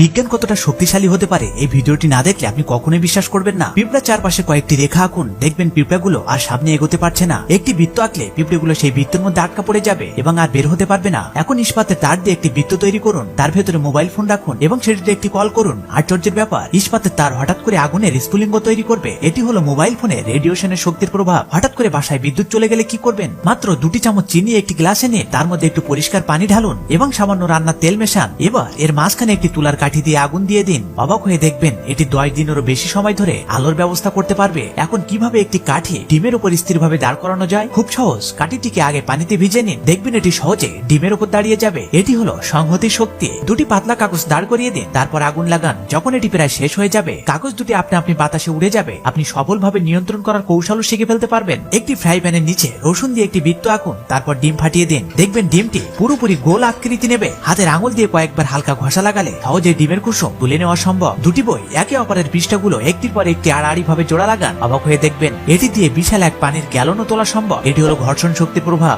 বিজ্ঞান কতটা শক্তিশালী হতে পারে এই ভিডিওটি না দেখলে আপনি কখনোই বিশ্বাস করবেন না। পিঁপড়ার চারপাশে কয়েকটি রেখা আঁকুন, দেখবেন পিঁপড়াগুলো আর সামনে এগোতে পারছে না। একটি বৃত্ত আঁকলে পিঁপড়াগুলো সেই বৃত্তের মধ্যে আটকা পড়ে যাবে এবং আর বের হতে পারবে না। এখন ইস্পাতের তার দিয়ে একটি বৃত্ত তৈরি করুন, তার ভেতরে মোবাইল ফোন রাখুন এবং সেটিতে একটি কল করুন। আশ্চর্যের ব্যাপার, ইস্পাতের তার হঠাৎ করে আগুনের স্ফুলিঙ্গ তৈরি করবে। এটি হলো মোবাইল ফোনের রেডিয়েশনের শক্তির প্রভাব। হঠাৎ করে বাসায় বিদ্যুৎ চলে গেলে কি করবেন? মাত্র 2টি চামচ চিনি একটি গ্লাসে নিয়ে তার মধ্যে একটু পরিষ্কার পানি ঢালুন এবং সামান্য রান্নার তেল মেশান। এবার এর মাঝখানে একটি তুলার কাঠি দিয়ে আগুন দিয়ে দিন। অবাক হয়ে দেখবেন এটি 10 দিনেরও বেশি সময় ধরে আলোর ব্যবস্থা করতে পারবে। এখন কিভাবে একটি কাঠি ডিমের উপর স্থিরভাবে দাঁড় করানো যায়? খুব সহজ। কাঠিটিকে আগে পানিতে ভিজে নিন, দেখবেন এটি সহজে ডিমের উপর দাঁড়িয়ে যাবে। এটি হলো সংহতির শক্তি। 2টি পাতলা কাগজ দাঁড় করিয়ে দিন, তারপর আগুন লাগান। যখন এটি প্রায় শেষ হয়ে যাবে, কাগজ দুটি আপনি বাতাসে উড়ে যাবে। আপনি সফলভাবে নিয়ন্ত্রণ করার কৌশলও শিখে ফেলতে পারবেন। একটি ফ্রাই প্যানের নিচে রসুন দিয়ে একটি বৃত্ত আঁকুন, তারপর ডিম ফাটিয়ে দিন। দেখবেন ডিমটি পুরোপুরি গোল আকৃতি নেবে। হাতের আঙুল দিয়ে কয়েকবার হালকা ঘষা লাগালে সহজে ডিমের কুসুম তুলে নেওয়া সম্ভব। 2টি বই একে অপরের পৃষ্ঠাগুলো একটির পর একটি আড়াআড়ি ভাবে জোড়া লাগান। অবাক হয়ে দেখবেন এটি দিয়ে বিশাল এক পানির গ্যালনও তোলা সম্ভব। এটি হলো ঘর্ষণ শক্তির প্রভাব।